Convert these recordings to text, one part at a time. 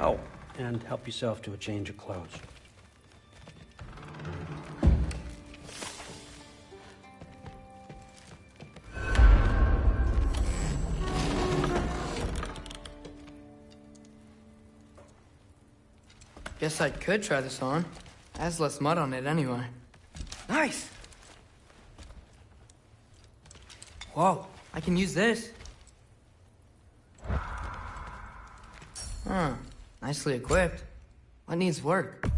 Oh, and help yourself to a change of clothes. Guess I could try this on. It has less mud on it anyway. Nice! Whoa, I can use this. Huh, nicely equipped. What needs work?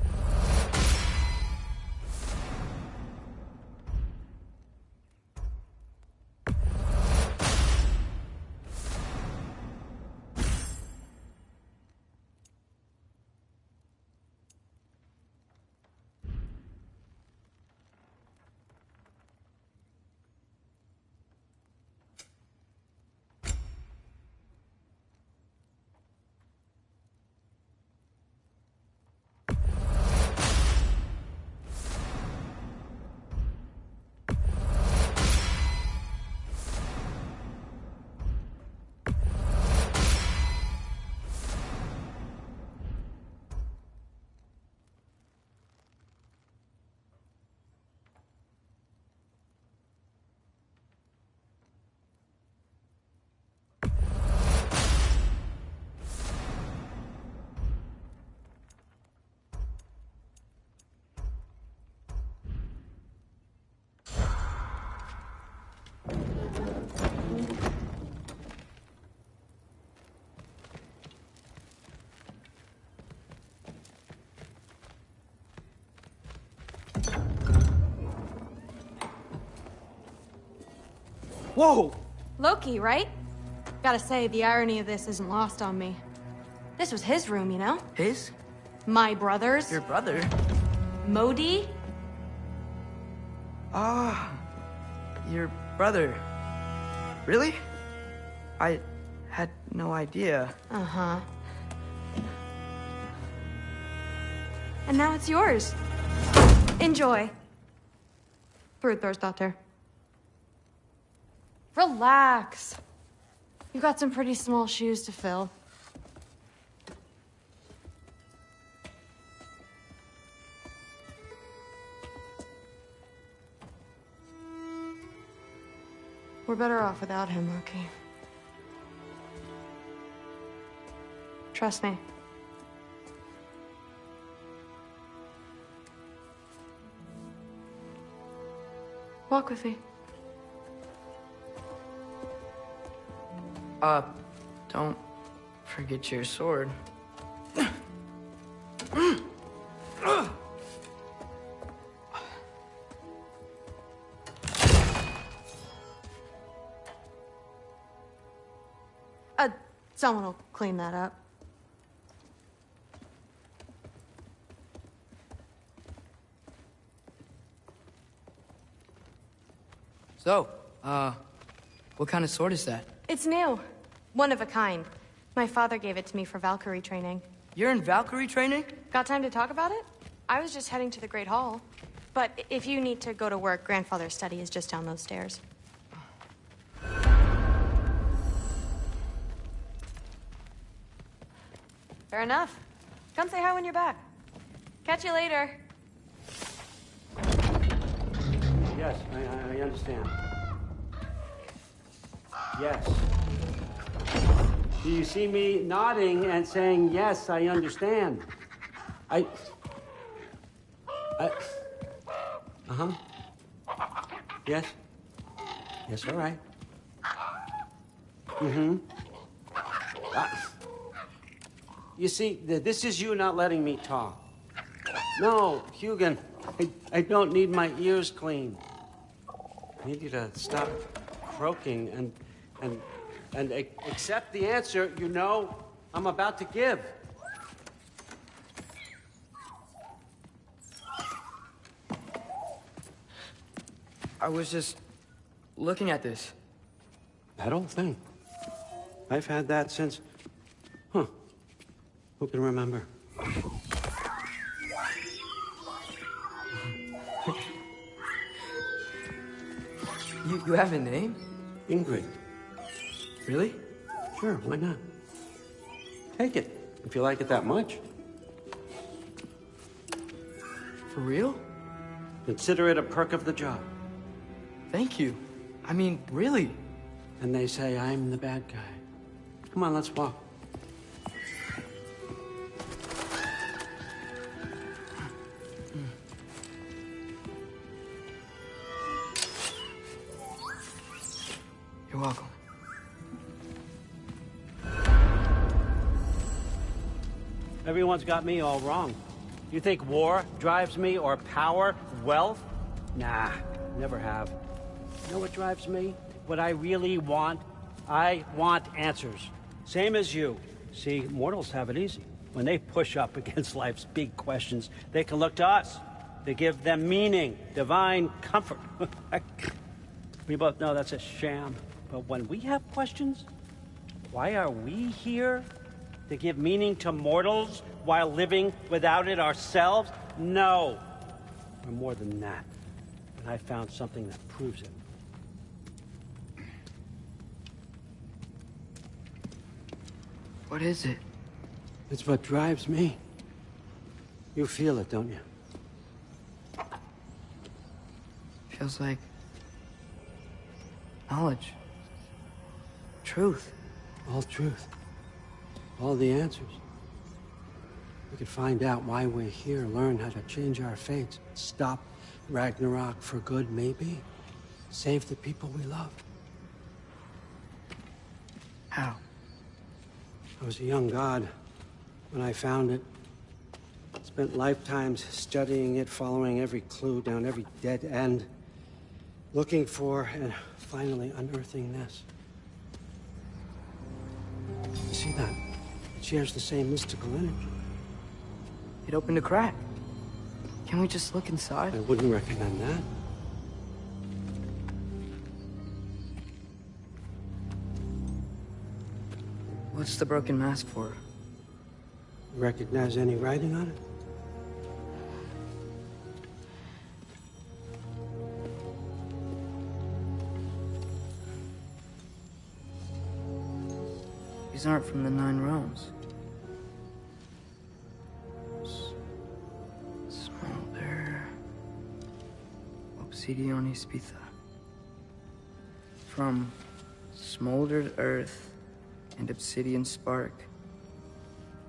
Whoa! Loki, right? Gotta say, the irony of this isn't lost on me. This was his room, you know? His? My brother's. Your brother? Modi? Ah, your brother. Really? I had no idea. Uh-huh. And now it's yours. Enjoy. Daughter. Relax. You got some pretty small shoes to fill. We're better off without him, Loki. Trust me. Walk with me. Don't forget your sword. Someone will clean that up. So, what kind of sword is that? It's new. One of a kind. My father gave it to me for Valkyrie training. You're in Valkyrie training? Got time to talk about it? I was just heading to the Great Hall. But if you need to go to work, Grandfather's study is just down those stairs. Fair enough. Come say hi when you're back. Catch you later. Yes, I understand. Yes. Do you see me nodding and saying, yes, I understand? Uh-huh. Yes? Yes, all right. Mm-hmm. You see, this is you not letting me talk. No, Hugin, I don't need my ears cleaned. I need you to stop croaking and accept the answer you know I'm about to give. I was just looking at this. That old thing. I've had that since... Huh. Who can remember? You have a name? Ingrid. Really? Sure, why not? Take it. If you like it that much, For real? consider it a perk of the job. Thank you. I mean, really. And they say I'm the bad guy. Come on, let's walk. You're welcome. Everyone's got me all wrong. You think war drives me, or power, wealth? Nah, never have. You know what drives me? What I really want? I want answers. Same as you. See, mortals have it easy. When they push up against life's big questions, they can look to us. They give them meaning, divine comfort. We both know that's a sham. But when we have questions, why are we here? To give meaning to mortals while living without it ourselves? No. We're more than that. And I found something that proves it. What is it? It's what drives me. You feel it, don't you? Feels like knowledge. Truth. All truth. All the answers. We could find out why we're here, learn how to change our fates, stop Ragnarok for good, maybe. Save the people we love. How? I was a young god when I found it. Spent lifetimes studying it, following every clue down every dead end, looking for and finally unearthing this. You see that? It shares the same mystical energy. It opened a crack. Can we just look inside? I wouldn't recommend that. What's the broken mask for? Recognize any writing on it? These aren't from the Nine Realms. Smolder. Obsidian Spitha. From smoldered earth and obsidian spark,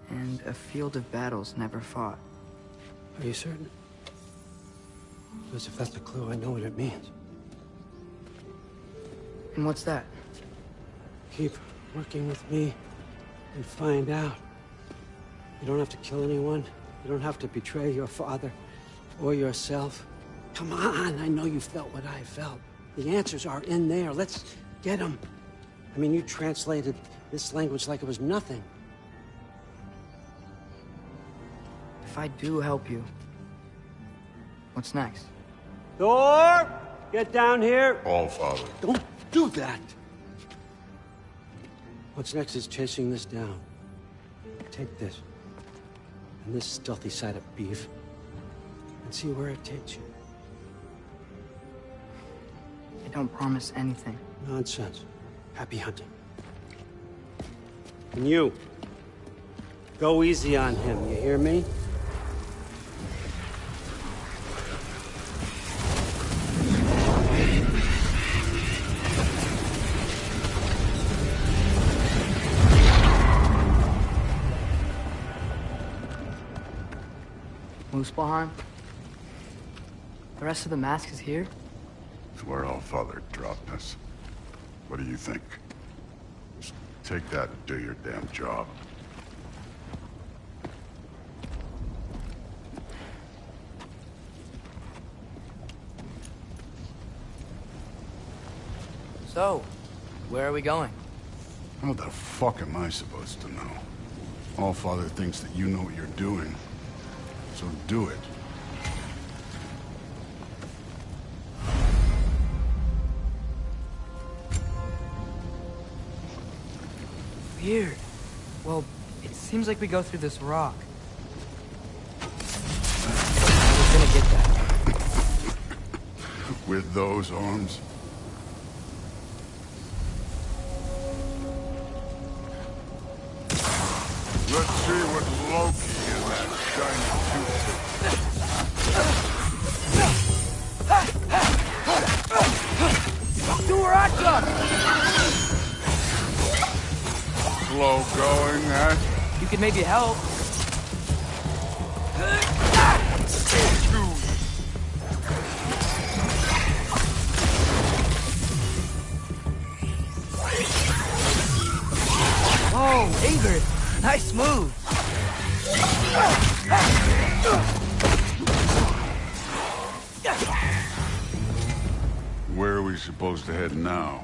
and a field of battles never fought. Are you certain? Because if that's a clue, I know what it means. And what's that? Keep working with me and find out. You don't have to kill anyone. You don't have to betray your father or yourself. Come on, I know you felt what I felt. The answers are in there. Let's get them. I mean, you translated this language like it was nothing. If I do help you, what's next? Thor! Get down here! All father. Don't do that! What's next is chasing this down. Take this, and this stealthy side of beef, and see where it takes you. I don't promise anything. Nonsense. Happy hunting. And you, go easy on him, you hear me? Muspelheim? The rest of the mask is here? It's where all father dropped us. What do you think? Just take that and do your damn job. So, where are we going? How the fuck am I supposed to know? All father thinks that you know what you're doing. So do it. Weird. Well, it seems like we go through this rock. I was gonna get that. With those arms? Let's see Loki in that shiny toothpick. Do her up! Slow going, huh? You could maybe help. Oh, Asgurd! Nice move! Where are we supposed to head now?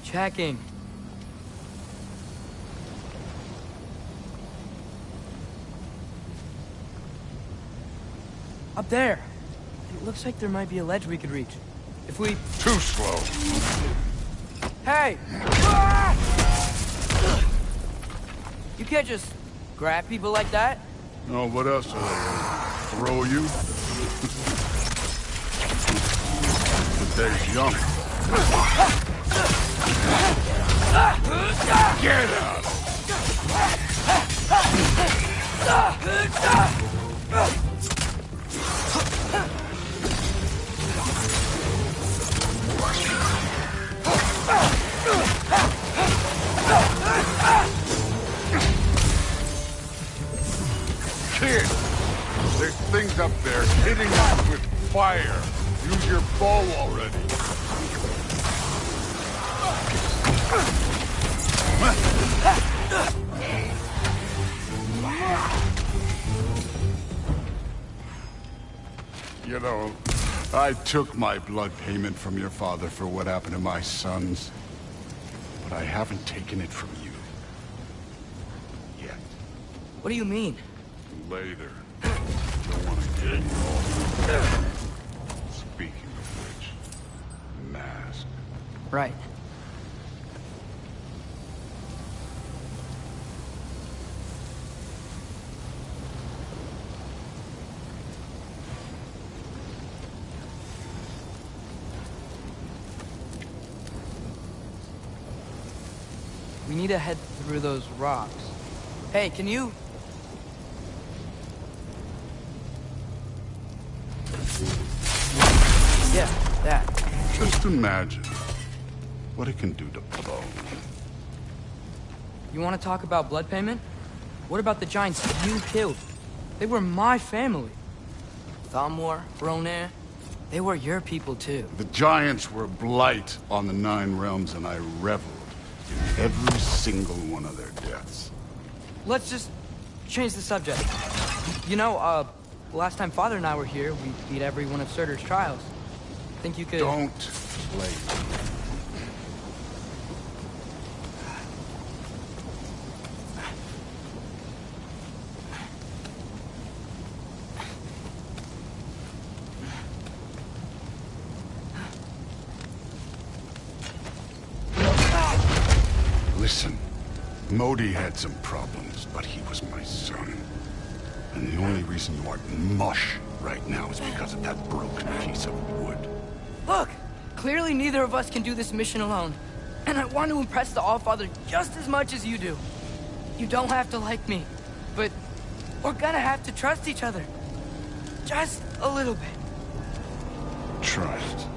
Checking. Up there. It looks like there might be a ledge we could reach. If we... Too slow. Hey! Ah! You can't just grab people like that. Oh, what else are they gonna throw you? But there's young. Get out! Kid, there's things up there hitting us with fire. Use your bow already. You know, I took my blood payment from your father for what happened to my sons, but I haven't taken it from you. Yet. What do you mean? Later. Don't want to get involved. Speaking of which, mask. Right. We need to head through those rocks. Hey, can you... Yeah, that. Just imagine what it can do to bone. You want to talk about blood payment? What about the giants you killed? They were my family. Thamor, Ronair, they were your people too. The giants were blight on the Nine Realms, and I reveled in every single one of their deaths. Let's just change the subject. You know, last time Father and I were here, we beat every one of Surtur's trials. Think you could... Don't play. Listen, Modi had some problems, but he was my son. And the only reason you aren't mush right now is because of that broken piece of wood. Look! Clearly neither of us can do this mission alone. And I want to impress the Allfather just as much as you do. You don't have to like me, but we're gonna have to trust each other. Just a little bit. Trust.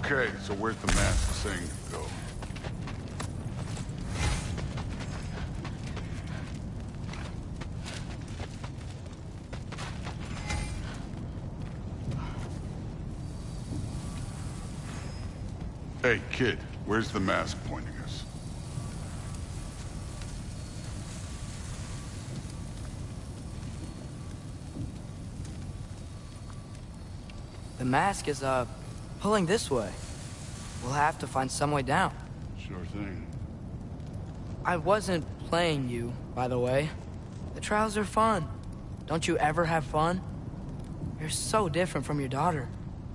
Okay, so where's the mask saying to go? Hey, kid, where's the mask pointing us? The mask is, pulling this way. We'll have to find some way down. Sure thing. I wasn't playing you, by the way. The trials are fun. Don't you ever have fun? You're so different from your daughter.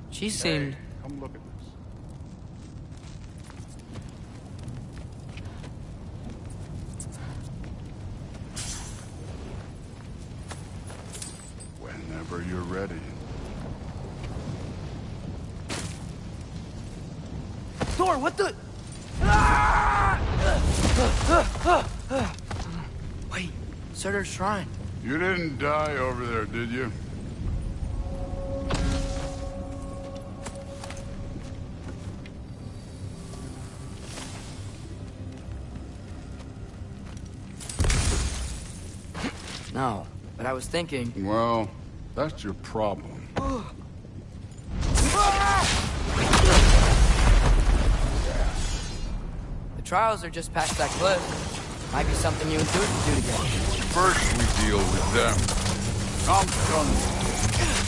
She seemed... Hey, come look at this. Whenever you're ready. Thor, what the... Wait, Surtur's shrine. You didn't die over there, did you? No, but I was thinking... Well, that's your problem. The trials are just past that cliff. Might be something you and Dude can do together. First we deal with them. I'm done.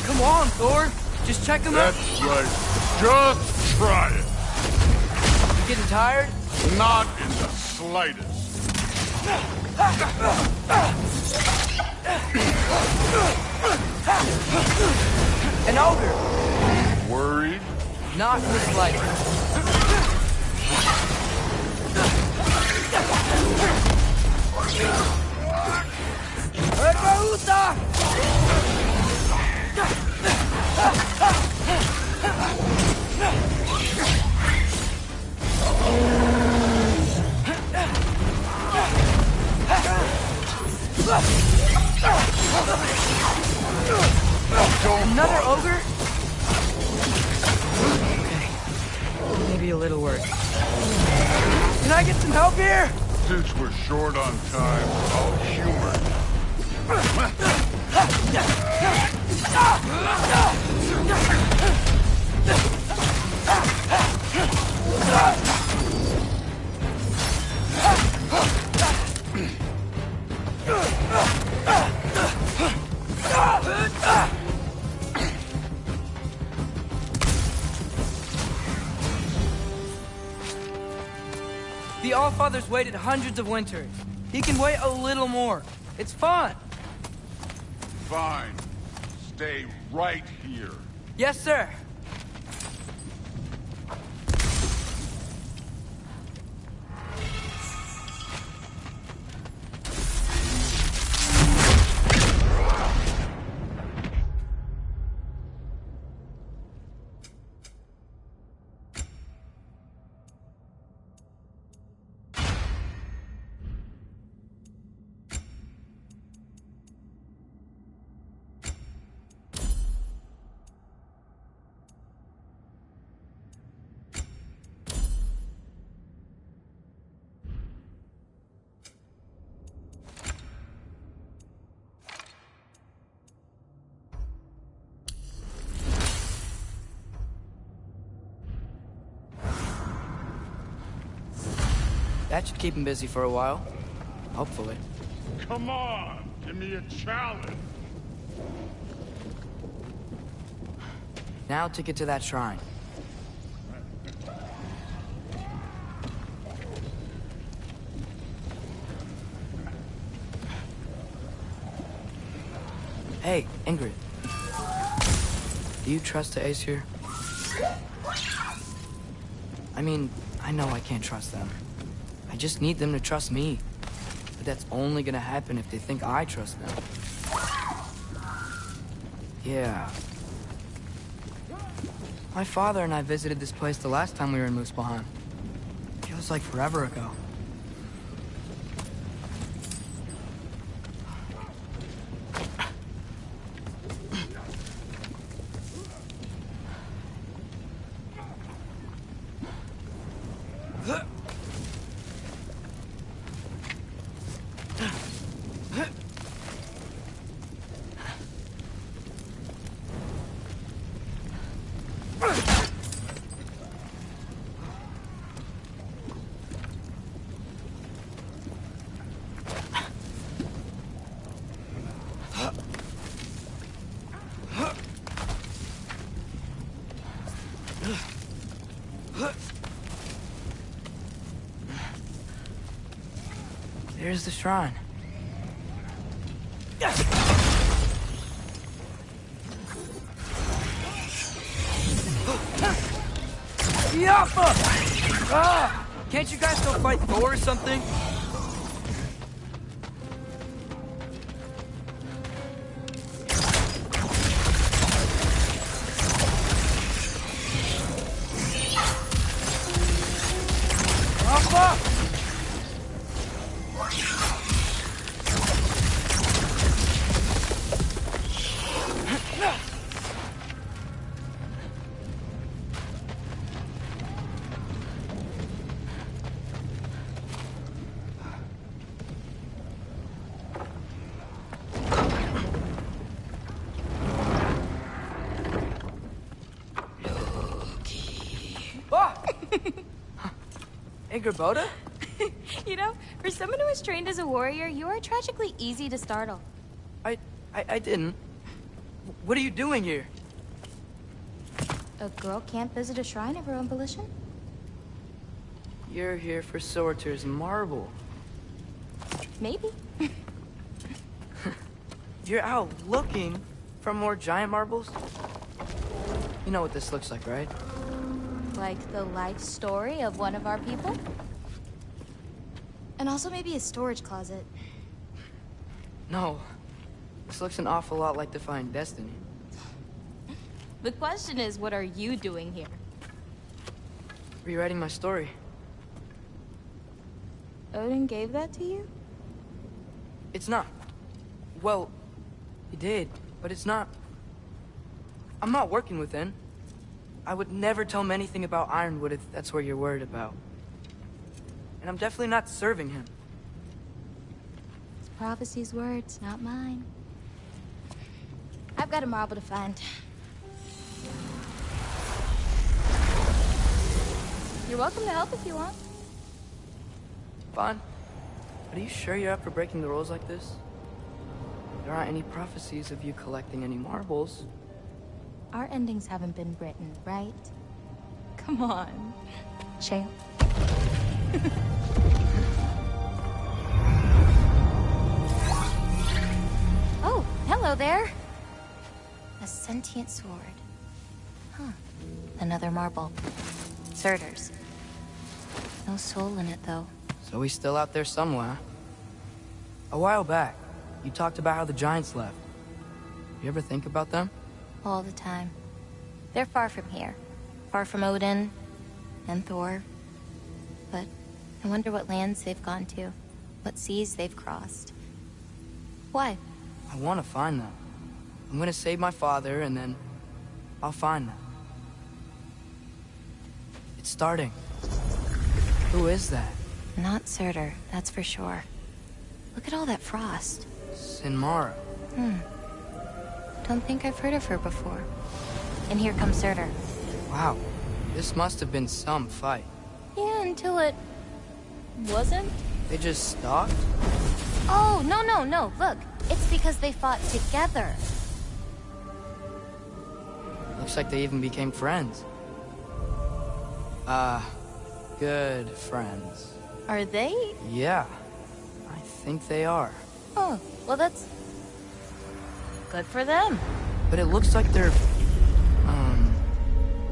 Come on, Thor! Just check them out. That's right. Just try it. You getting tired? Not in the slightest. An ogre! Worried? Not in the slightest. Another ogre? Okay. Maybe a little work. Can I get some help here? Since we're short on time, I'll humor you. The Allfather's waited hundreds of winters. He can wait a little more. It's fun. Fine. Stay right here. Yes, sir. That should keep him busy for a while. Hopefully. Come on, give me a challenge. Now to get to that shrine. Hey, Ingrid. Do you trust the Aesir? I mean, I know I can't trust them. I just need them to trust me. But that's only gonna happen if they think I trust them. Yeah. My father and I visited this place the last time we were in Muspelheim. Feels like forever ago. There's the shrine. Yappa! Ah! Can't you guys go fight Thor or something? Yappa! Boda? You know, for someone who was trained as a warrior, you are tragically easy to startle. I didn't. What are you doing here? A girl can't visit a shrine of her own volition? You're here for Sorter's marble. Maybe. You're out looking for more giant marbles? You know what this looks like, right? Like the life story of one of our people? And also maybe a storage closet. No. This looks an awful lot like Defying Destiny. The question is, what are you doing here? Rewriting my story. Odin gave that to you? It's not. Well, he did, but it's not. I'm not working with him. I would never tell him anything about Ironwood if that's what you're worried about. And I'm definitely not serving him. It's prophecy's words, not mine. I've got a marble to find. You're welcome to help if you want. Fine. But are you sure you're up for breaking the rules like this? There aren't any prophecies of you collecting any marbles. Our endings haven't been written, right? Come on, champ. Oh, hello there. A sentient sword. Huh. Another marble. Surtur's. No soul in it, though. So he's still out there somewhere. A while back, you talked about how the giants left. You ever think about them? All the time. They're far from here. Far from Odin and Thor. But I wonder what lands they've gone to. What seas they've crossed. Why? I want to find them. I'm gonna save my father, and then I'll find them. It's starting. Who is that? Not Surtur, that's for sure. Look at all that frost. Sinmara. Don't think I've heard of her before. And here comes Surtur. Wow. This must have been some fight. Yeah, until it... wasn't? They just stalked? Oh, no. Look, it's because they fought together. Looks like they even became friends. Good friends. Are they? Yeah, I think they are. Oh, well that's... good for them. But it looks like their,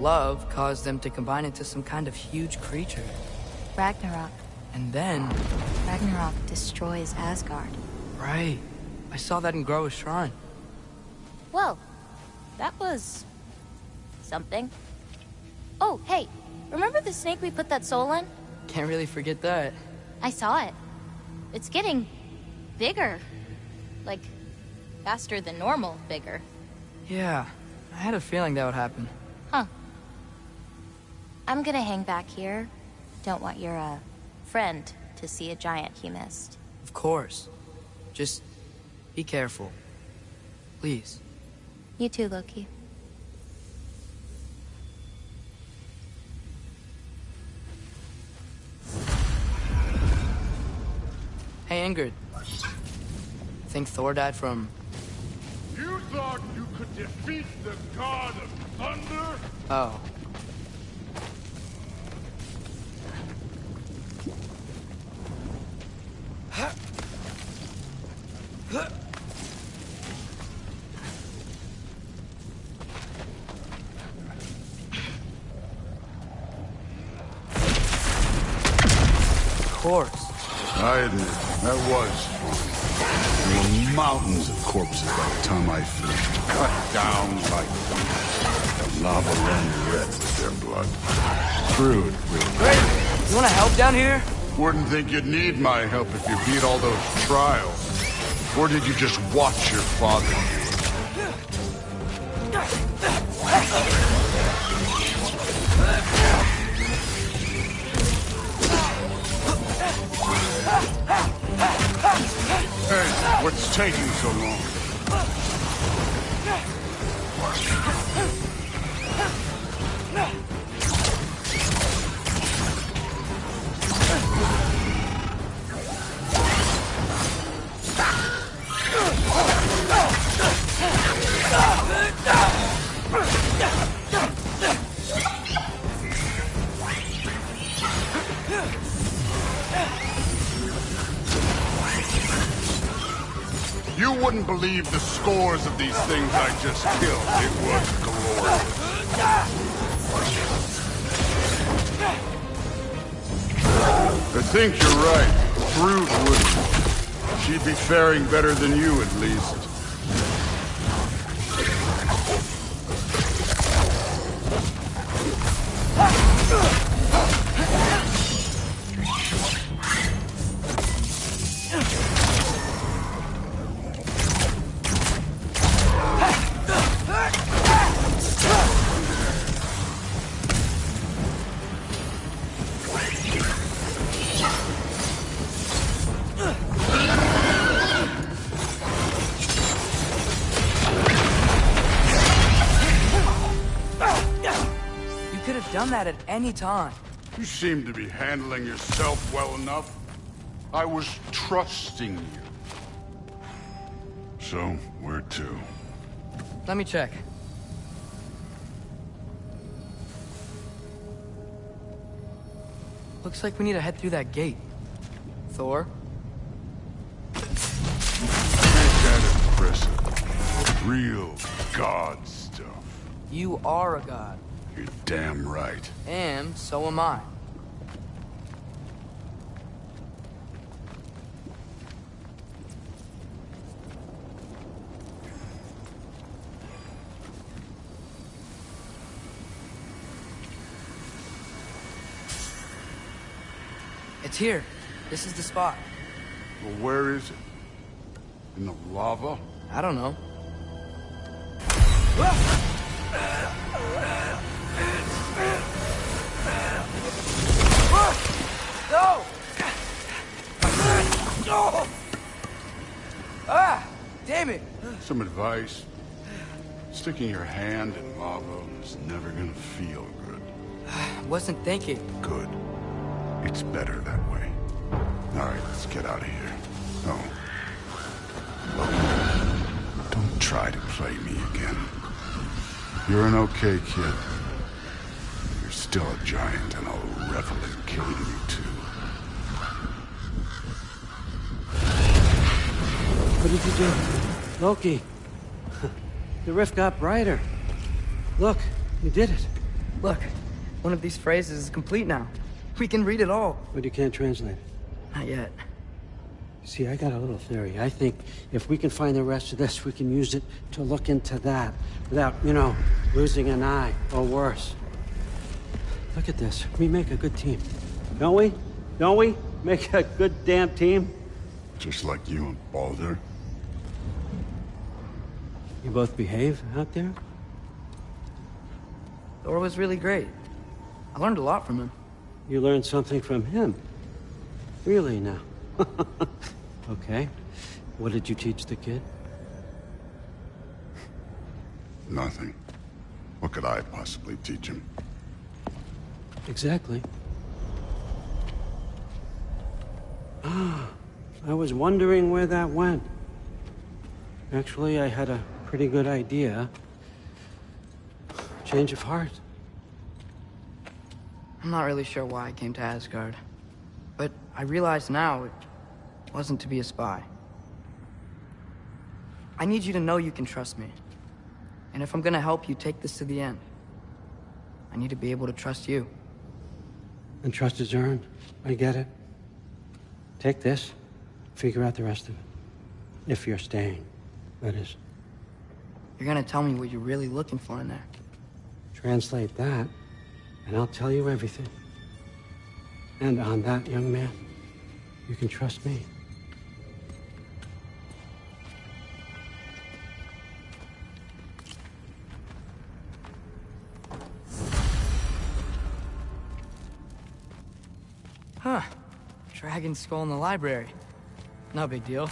love caused them to combine into some kind of huge creature. Ragnarok. And then... Ragnarok destroys Asgard. Right. I saw that in Groa's shrine. Well, that was... something. Oh, hey, remember the snake we put that soul in? Can't really forget that. I saw it. It's getting... bigger. Like, faster than normal bigger. Yeah, I had a feeling that would happen. Huh. I'm gonna hang back here. Don't want your, friend to see a giant he missed. Of course. Just be careful. Please. You too, Loki. Hey, Ingrid. Think Thor died from... You thought you could defeat the god of thunder? Oh. course. I admit, that was fun. There were mountains of corpses by the time I finished. Cut down like the lava ran red with their blood. Crude, really. Great. You want to help down here? Wouldn't think you'd need my help if you beat all those trials. Or did you just watch your father do it? Hey, what's taking so long? You wouldn't believe the scores of these things I just killed. It was glorious. I think you're right. Thrud wouldn't. She'd be faring better than you, at least. Done that at any time. You seem to be handling yourself well enough. I was trusting you. So, where to? Let me check. Looks like we need to head through that gate. Thor? Ain't that impressive? Real god stuff. You are a god. You're damn right. And so am I. It's here. This is the spot. Well, where is it? In the lava? I don't know. No! Ah! Damn it! Some advice? Sticking your hand in lava is never gonna feel good. Wasn't thinking. Good. It's better that way. Alright, let's get out of here. Oh. Look, don't try to play me again. You're an okay kid. You're still a giant, and I'll revel in killing you too. What did you do? Loki. The rift got brighter. Look, you did it. Look, one of these phrases is complete now. We can read it all. But you can't translate it. Not yet. See, I got a little theory. I think if we can find the rest of this, we can use it to look into that without, losing an eye or worse. Look at this. We make a good team. Don't we? Don't we? Make a good damn team? Just like you and Baldur. You both behave out there? Thor was really great. I learned a lot from him. You learned something from him? Really now? Okay. What did you teach the kid? Nothing. What could I possibly teach him? Exactly. Ah, I was wondering where that went. Actually, I had a pretty good idea. Change of heart. I'm not really sure why I came to Asgard. But I realize now it wasn't to be a spy. I need you to know you can trust me. And if I'm gonna help you take this to the end, I need to be able to trust you. And trust is earned. I get it. Take this, figure out the rest of it. If you're staying, that is. You're gonna tell me what you're really looking for in there. Translate that, and I'll tell you everything. And on that, young man, you can trust me. Huh. Dragon skull in the library. No big deal.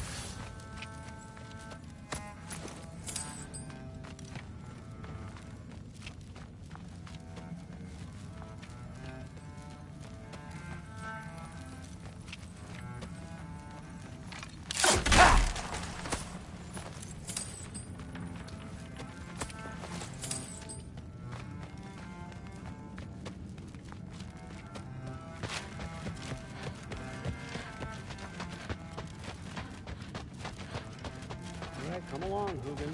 All right, come along, Hugin.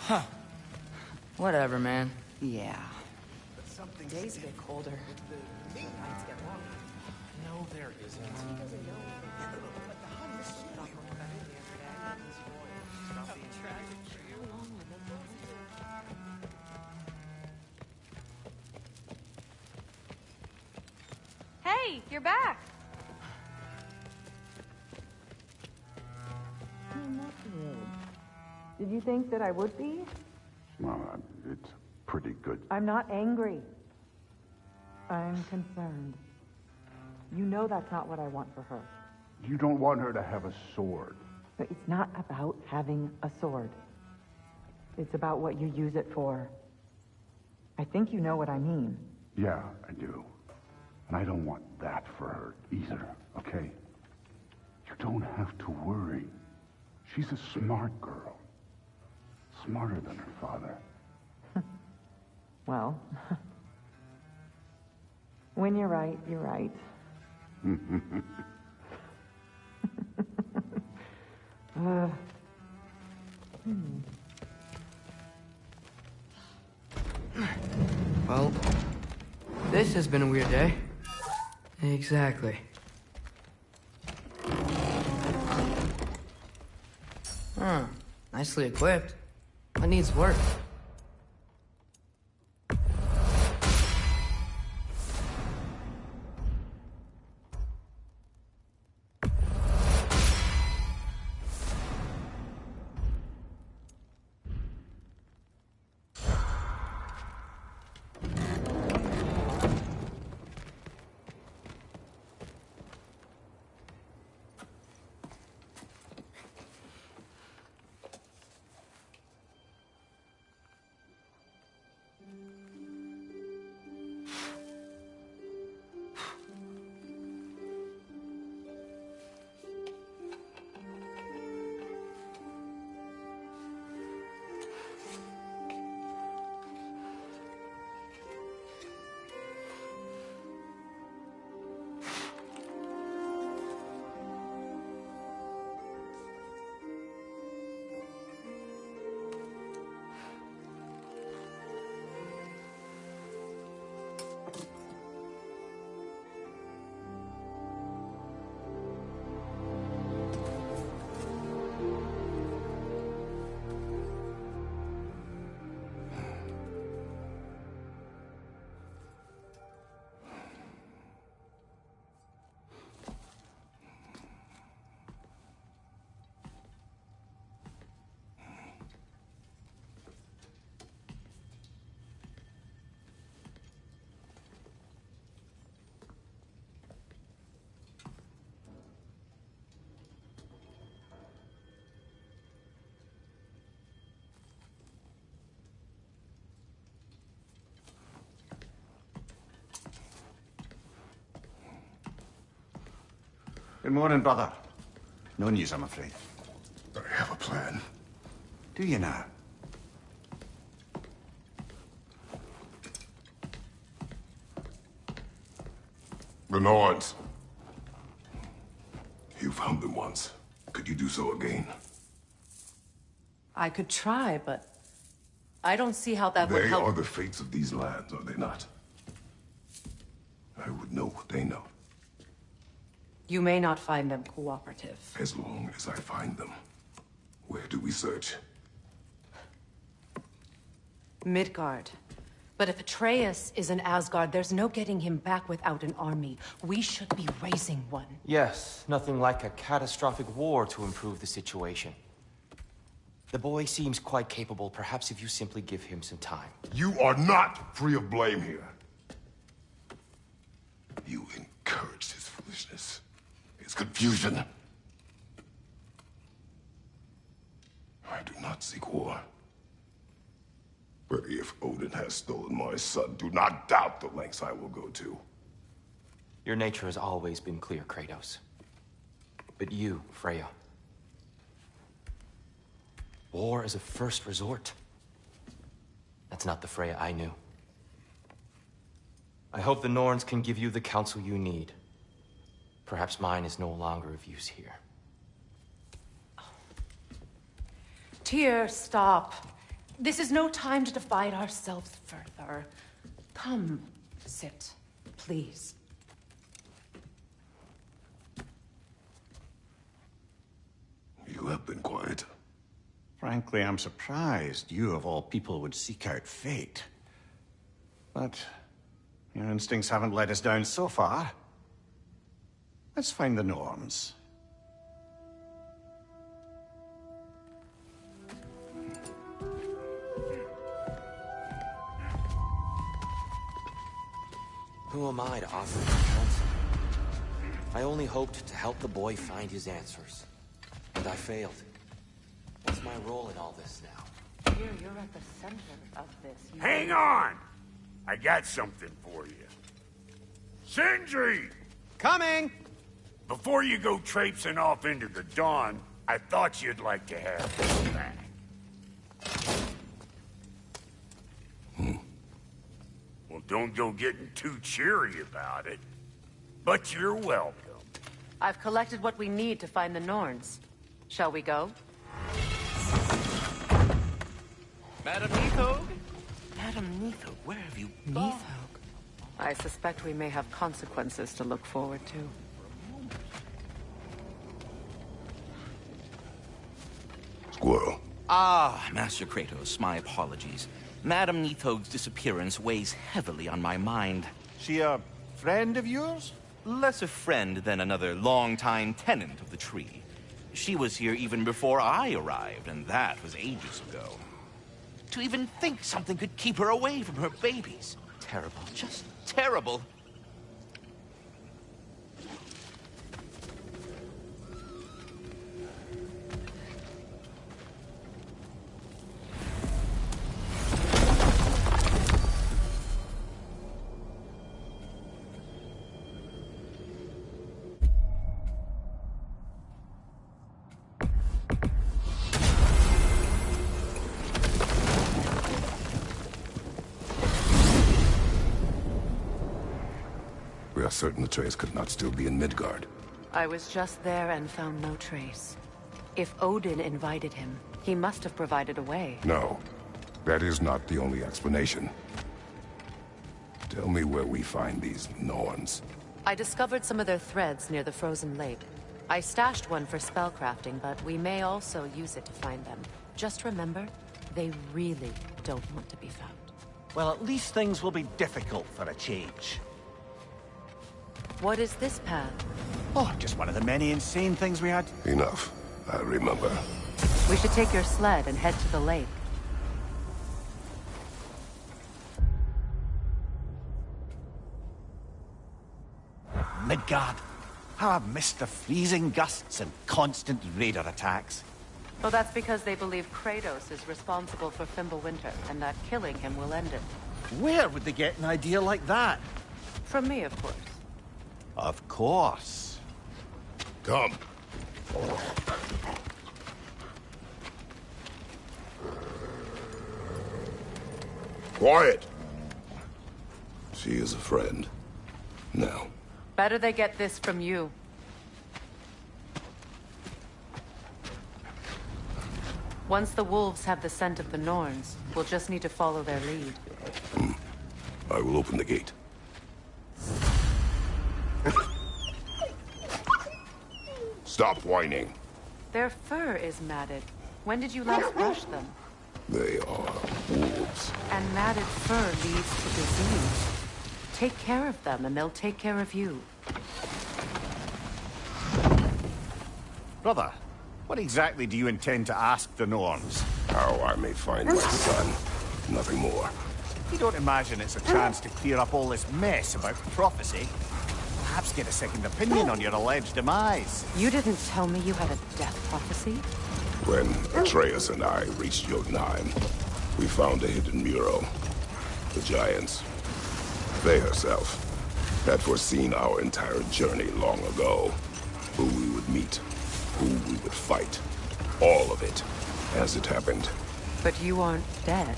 Huh. Whatever, man. Yeah. The day's a bit colder. The nights get longer. No, there isn't. Hey, you're back. Did you think that I would be? Well, it's pretty good. I'm not angry. I'm concerned. You know that's not what I want for her. You don't want her to have a sword. But it's not about having a sword. It's about what you use it for. I think you know what I mean. Yeah, I do. And I don't want that for her either, okay? You don't have to worry. She's a smart girl. Smarter than her father. Well, when you're right, you're right. Well, this has been a weird day. Exactly. Huh. Nicely equipped. What needs work? Good morning, brother. No news, I'm afraid. I have a plan. Do you now? The Norns. You found them once. Could you do so again? I could try, but I don't see how that would They help. are the fates of these lands, are they not? I would know what they know, You may not find them cooperative. as long as I find them. Where do we search? Midgard. But if Atreus is in Asgard, there's no getting him back without an army. We should be raising one. Yes, nothing like a catastrophic war to improve the situation. The boy seems quite capable. Perhaps if you simply give him some time. You are not free of blame here. You encouraged his foolishness, his confusion. I do not seek war. But if Odin has stolen my son, do not doubt the lengths I will go to. Your nature has always been clear, Kratos. But you, Freya. War is a first resort. That's not the Freya I knew. I hope the Norns can give you the counsel you need. Perhaps mine is no longer of use here. Tyr, stop. This is no time to divide ourselves further. Come, sit, please. You have been quiet. Frankly, I'm surprised you, of all people, would seek out fate. But your instincts haven't let us down so far. Let's find the Norns. Who am I to offer him counsel? I only hoped to help the boy find his answers. And I failed. What's my role in all this now? Tyr, you're at the center of this. Hang on! I got something for you. Sindri! Coming! Before you go traipsing off into the dawn, I thought you'd like to have this back. Well, don't go getting too cheery about it. But you're welcome. I've collected what we need to find the Norns. Shall we go? Madam Neathog? Madam Neathog, where have you gone? I suspect we may have consequences to look forward to. Squirrel. Ah, Master Kratos, my apologies. Madam Neathog's disappearance weighs heavily on my mind. She a friend of yours? Less a friend than another longtime tenant of the tree. She was here even before I arrived, and that was ages ago. To even think something could keep her away from her babies. Terrible, just terrible. We are certain Atreus could not still be in Midgard. I was just there and found no trace. If Odin invited him, he must have provided a way. No, that is not the only explanation. Tell me where we find these Norns. I discovered some of their threads near the frozen lake. I stashed one for spellcrafting, but we may also use it to find them. Just remember, they really don't want to be found. Well, at least things will be difficult for a change. What is this path? Oh, just one of the many insane things we had. Enough. I remember. We should take your sled and head to the lake. Midgard. How I've missed the freezing gusts and constant raider attacks. Well, that's because they believe Kratos is responsible for Fimbulwinter, and that killing him will end it. Where would they get an idea like that? From me, of course. Of course. Come. Quiet. She is a friend. Now. Better they get this from you. Once the wolves have the scent of the Norns, we'll just need to follow their lead. I will open the gate. Stop whining. Their fur is matted. When did you last brush them? They are wolves. And matted fur leads to disease. Take care of them, and they'll take care of you. Brother, what exactly do you intend to ask the Norns? How I may find my son. Nothing more. You don't imagine it's a chance to clear up all this mess about prophecy? Perhaps get a second opinion on your alleged demise. You didn't tell me you had a death prophecy? When Atreus and I reached Jotunheim, we found a hidden mural. The Giants, they herself, had foreseen our entire journey long ago. Who we would meet, who we would fight. All of it, as it happened. But you aren't dead.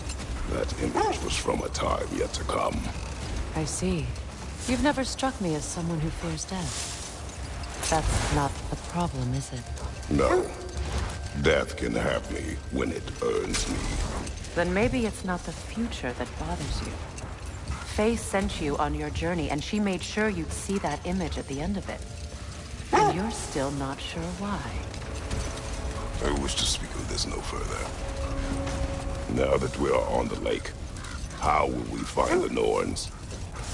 That image was from a time yet to come. I see. You've never struck me as someone who fears death. That's not the problem, is it? No. Death can have me when it earns me. Then maybe it's not the future that bothers you. Faye sent you on your journey, and she made sure you'd see that image at the end of it. And you're still not sure why. I wish to speak of this no further. Now that we are on the lake, how will we find the Norns?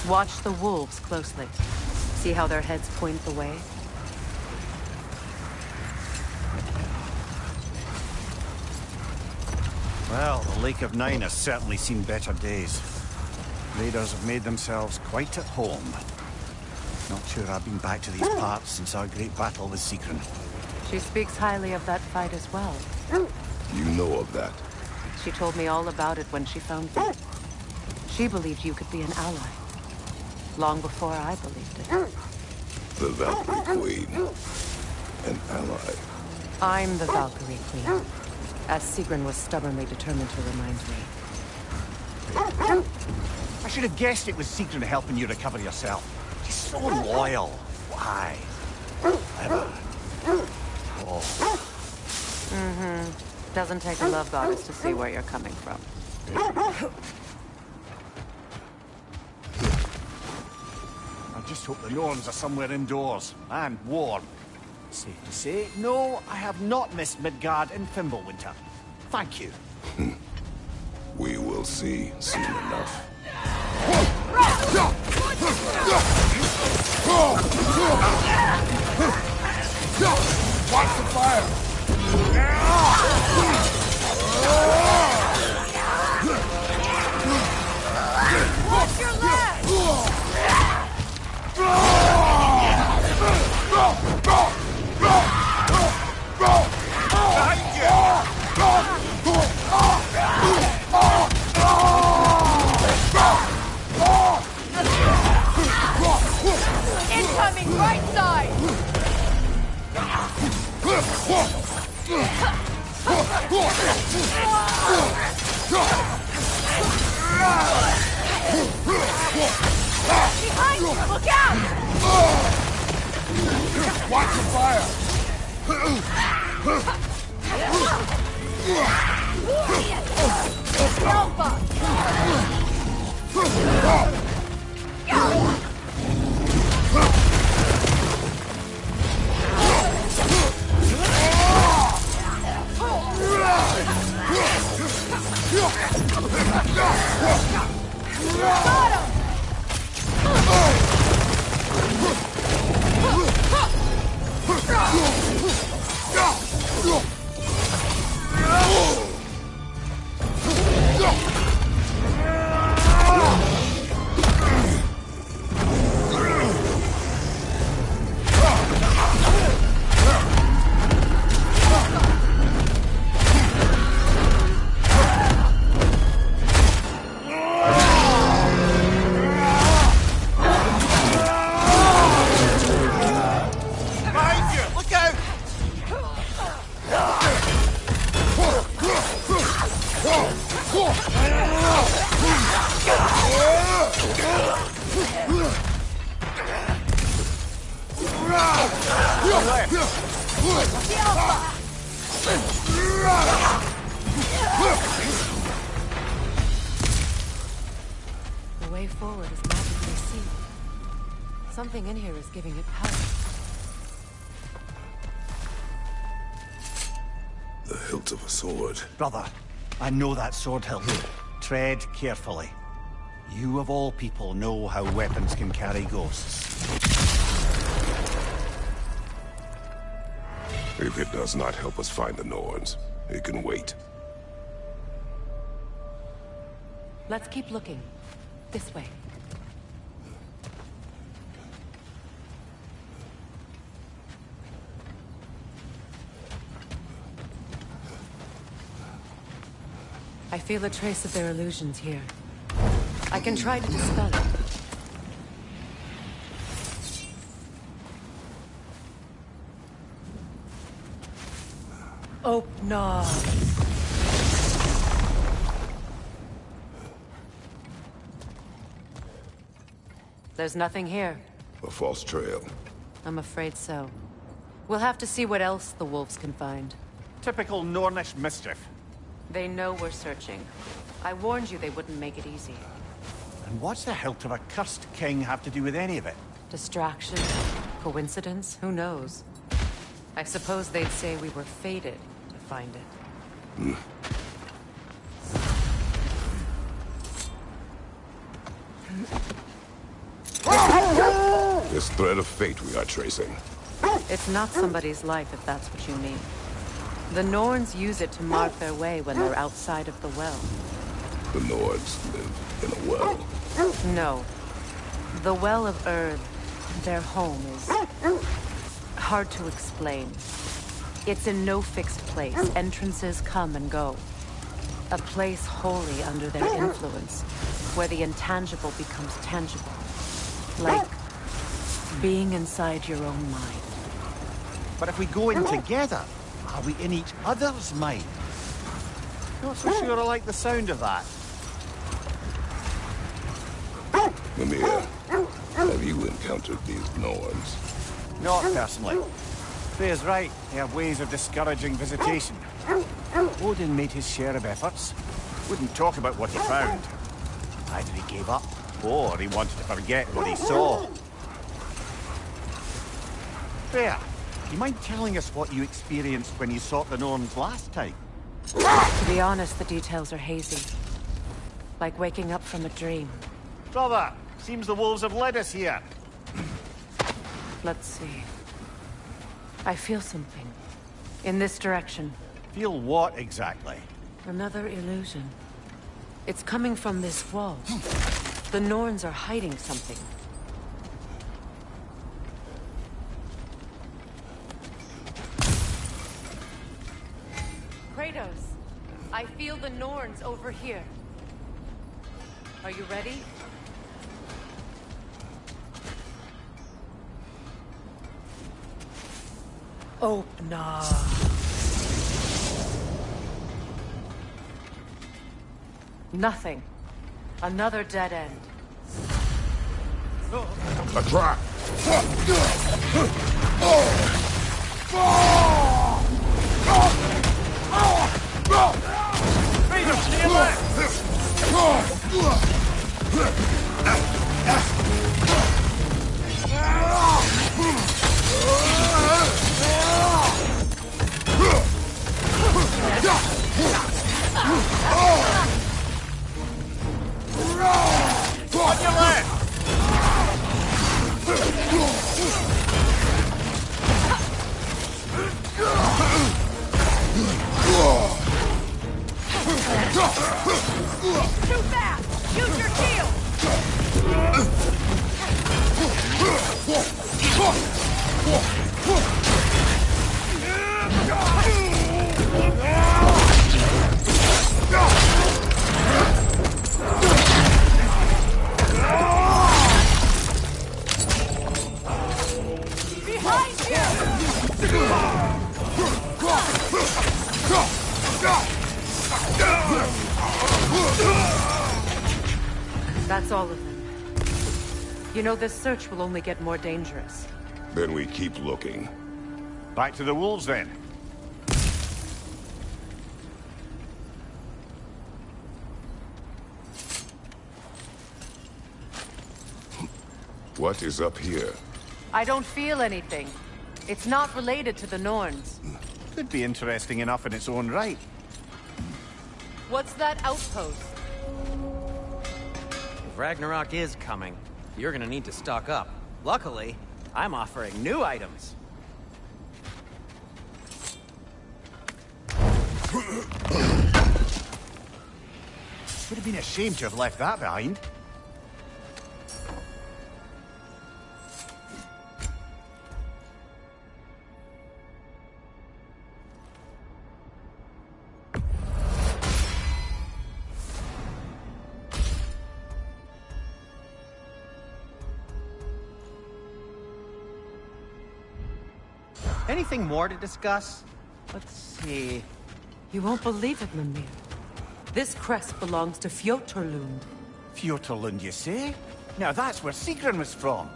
Watch the wolves closely. See how their heads point the way? Well, the Lake of Nine has certainly seen better days. Raiders have made themselves quite at home. Not sure I've been back to these parts since our great battle with Sigrun. She speaks highly of that fight as well. You know of that? She told me all about it when she found you. She believed you could be an ally. Long before I believed it. The Valkyrie Queen. An ally. I'm the Valkyrie Queen. As Sigrun was stubbornly determined to remind me. I should have guessed it was Sigrun helping you recover yourself. She's so loyal. Why? Ever. Oh. Mm-hmm. Doesn't take a love goddess to see where you're coming from. I just hope the Norns are somewhere indoors and warm. Safe to say, no, I have not missed Midgard in Fimbulwinter. Thank you. We will see soon enough. Watch the fire! Watch your leg! Incoming right side! Behind you! Look out! Watch the fire! The way forward is magically sealed. Something in here is giving it power. The hilt of a sword. Brother, I know that sword hilt. Tread carefully. You of all people know how weapons can carry ghosts. If it does not help us find the Norns, it can wait. Let's keep looking. This way. I feel a trace of their illusions here. I can try to dispel it. Oh, no. There's nothing here. A false trail. I'm afraid so. We'll have to see what else the wolves can find. Typical Nornish mischief. They know we're searching. I warned you they wouldn't make it easy. And what's the hilt of a cursed king have to do with any of it? Distraction? Coincidence? Who knows? I suppose they'd say we were fated to find it. This thread of fate we are tracing. It's not somebody's life, if that's what you mean. The Norns use it to mark their way when they're outside of the well. The Norns live in a well. No. The Well of Earth, their home, is hard to explain. It's in no fixed place. Entrances come and go. A place wholly under their influence, where the intangible becomes tangible. Like being inside your own mind. But if we go in together, are we in each other's mind? Not so sure I like the sound of that. Mimir, have you encountered these Norns? Not personally. Freya's right. They have ways of discouraging visitation. Odin made his share of efforts. Wouldn't talk about what he found. Either he gave up, or he wanted to forget what he saw. Freya, do you mind telling us what you experienced when you sought the Norns last time? To be honest, the details are hazy. Like waking up from a dream. Brother, seems the wolves have led us here. Let's see. I feel something. In this direction. Feel what exactly? Another illusion. It's coming from this wall. The Norns are hiding something. Kratos, I feel the Norns over here. Are you ready? Oh, no. Nothing. Another dead end. A trap! On your left! Too fast! Use your shield! Behind That's all of them. You know, this search will only get more dangerous. Then we keep looking. Back to the wolves, then. What is up here? I don't feel anything. It's not related to the Norns. Could be interesting enough in its own right. What's that outpost? If Ragnarok is coming, you're gonna need to stock up. Luckily, I'm offering new items. Would have been a shame to have left that behind. Anything more to discuss? Let's see. You won't believe it, Mimir. This crest belongs to Fjotorlund. Fjotorlund, you say? Now that's where Sigrun was from.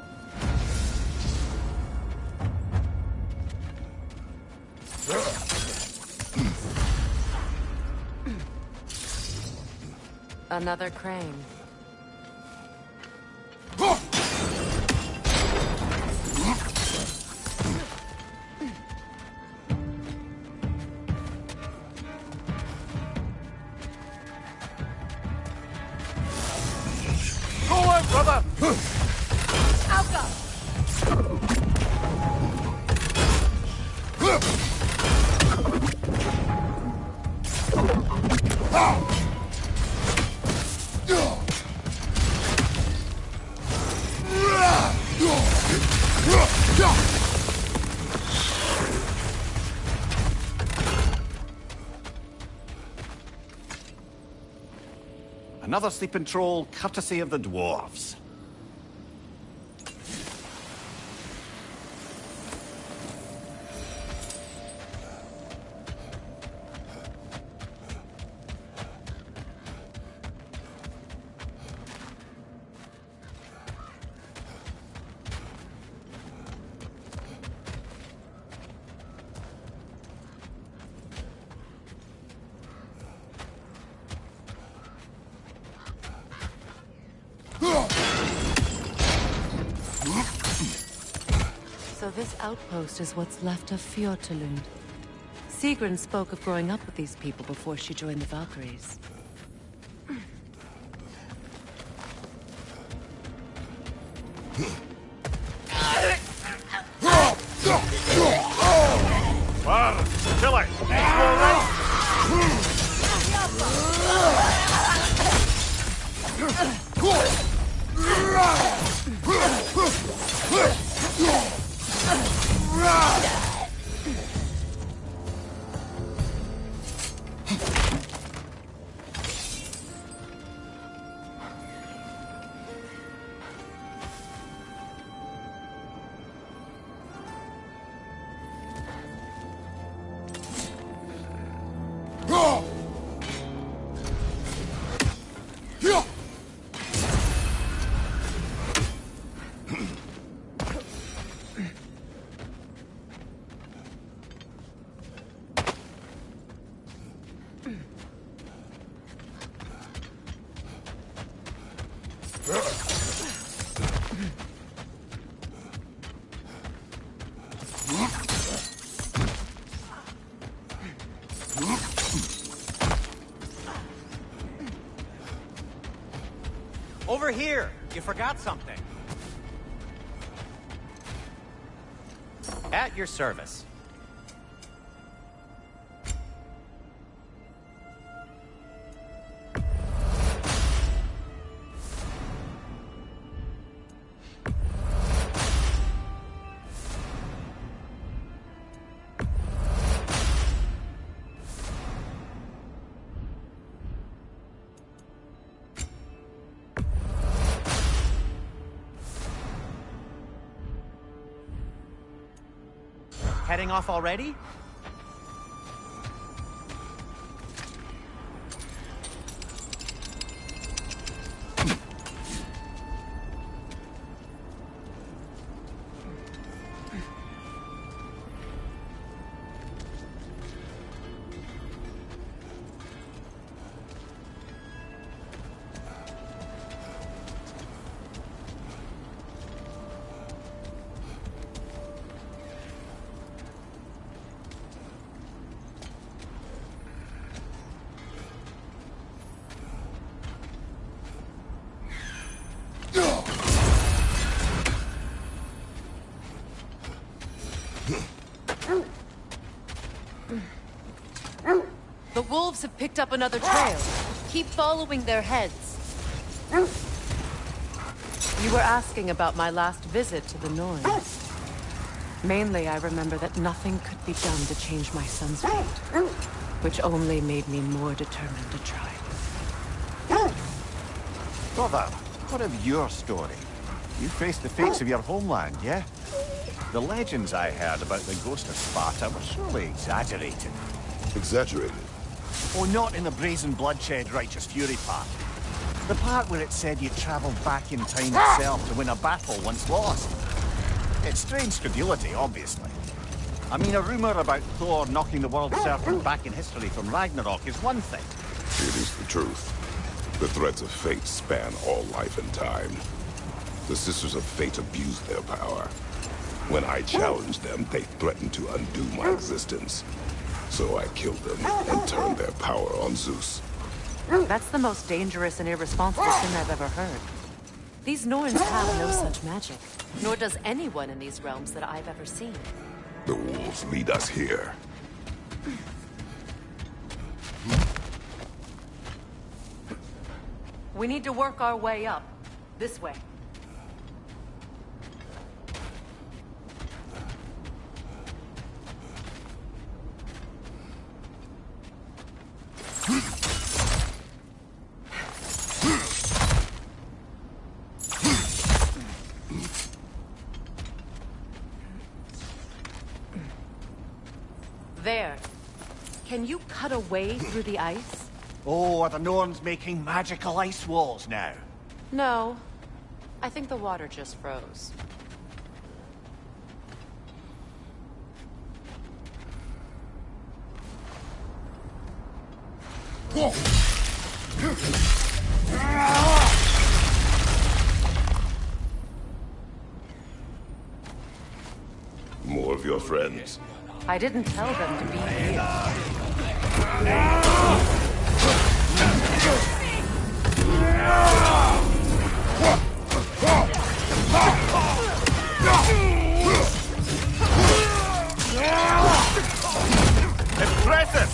Another crane. Brother! Alka! Another sleeping troll, courtesy of the dwarves. So this outpost is what's left of Fjotorlund. Sigrun spoke of growing up with these people before she joined the Valkyries. Far, kill it! Over here! You forgot something. At your service. Heading off already? The wolves have picked up another trail. Keep following their heads. You were asking about my last visit to the Norns. Mainly, I remember that nothing could be done to change my son's fate, which only made me more determined to try. Brother, what of your story? You faced the fates of your homeland, yeah? The legends I heard about the ghost of Sparta were surely exaggerated. Exaggerated? Oh, not in the brazen bloodshed righteous fury part. The part where it said you travelled back in time itself to win a battle once lost. It's strange credulity, obviously. I mean, a rumour about Thor knocking the world serpent back in history from Ragnarok is one thing. It is the truth. The threads of fate span all life and time. The Sisters of Fate abused their power. When I challenged them, they threatened to undo my existence. So I killed them and turned their power on Zeus. That's the most dangerous and irresponsible thing I've ever heard. These Norns have no such magic, nor does anyone in these realms that I've ever seen. The wolves lead us here. We need to work our way up. This way. There. Can you cut a way through the ice? Oh, are the Norns making magical ice walls now? No. I think the water just froze. More of your friends. I didn't tell them to be here. Impressive!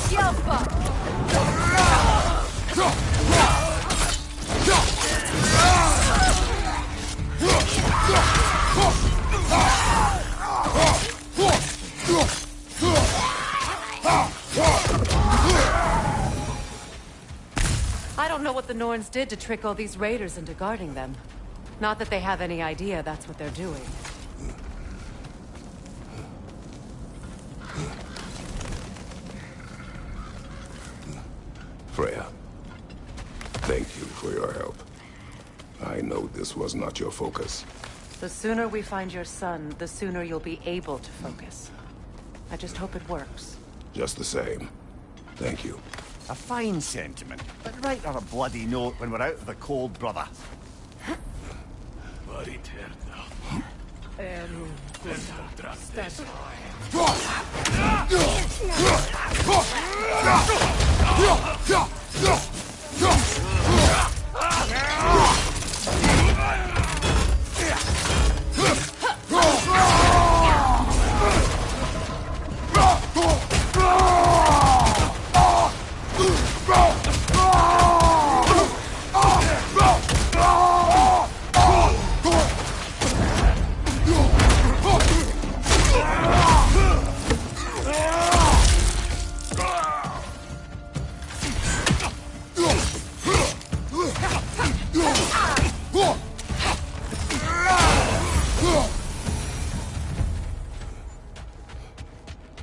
I don't know what the Norns did to trick all these raiders into guarding them. Not that they have any idea that's what they're doing. Freya, thank you for your help. I know this was not your focus. The sooner we find your son, the sooner you'll be able to focus. I just hope it works. Just the same. Thank you. A fine sentiment, but write her a bloody note when we're out of the cold, brother.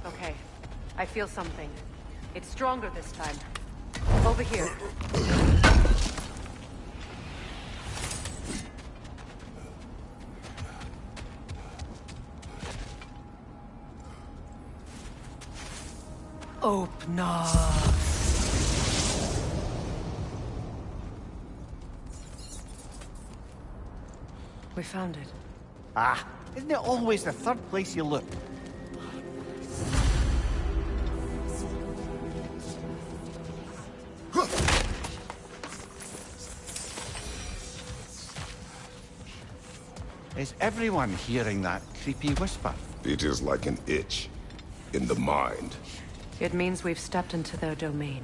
Okay. I feel something. It's stronger this time. Over here. Open up. We found it. Ah, isn't it always the third place you look? Is everyone hearing that creepy whisper? It is like an itch in the mind. It means we've stepped into their domain.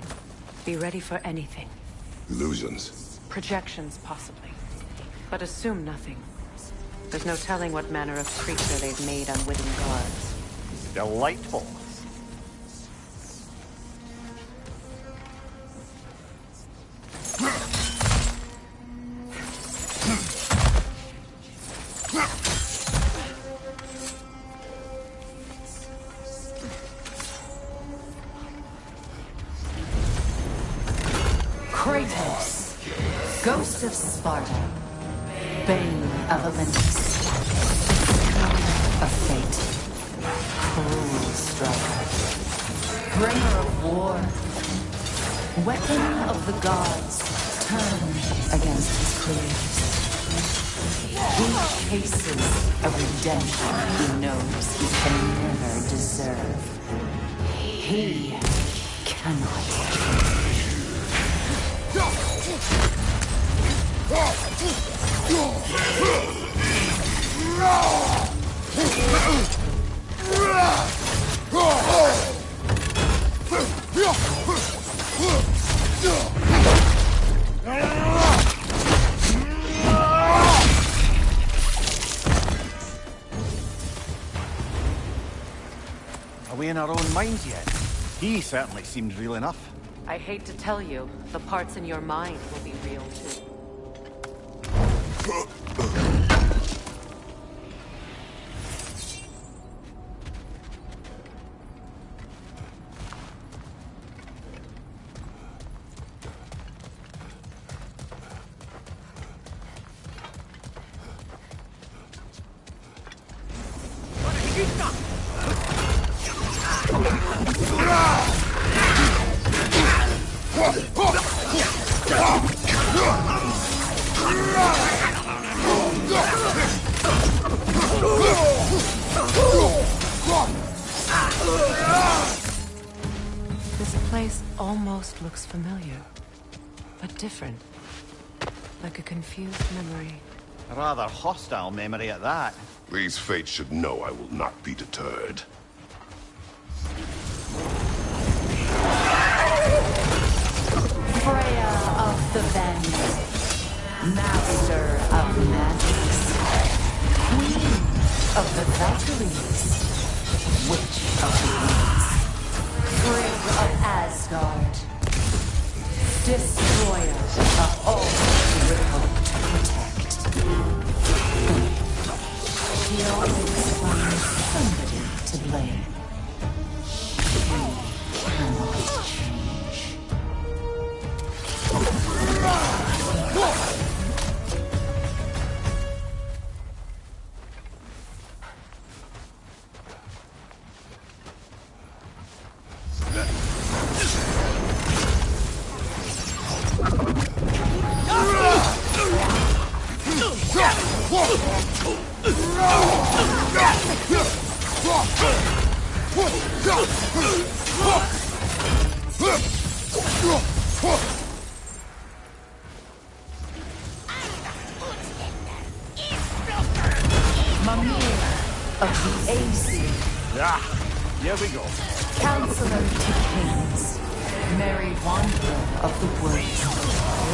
Be ready for anything. Illusions. Projections, possibly. But assume nothing. There's no telling what manner of creature they've made unwitting gods. Delightful. Kratos, Ghost of Sparta, Bane of Olympus, of fate, cruel striker, bringer of war, weapon of the gods, turned against his creators. He chases a redemption he knows he can never deserve. He cannot. Are we in our own minds yet? He certainly seemed real enough. I hate to tell you, the parts in your mind will be real too. This place almost looks familiar, but different. Like a confused memory. A rather hostile memory at that. These fates should know I will not be deterred. Freya of the Vanguard, Master of Magics, Queen of the Valkyries, Witch of the Winds, Frigg of Asgard, Destroyer of all she would hope to protect. She always finds somebody to blame. She cannot change. Mimir of the AC. Ah, here we go. Counselor to Kings, Merry Wanderer of the Woods,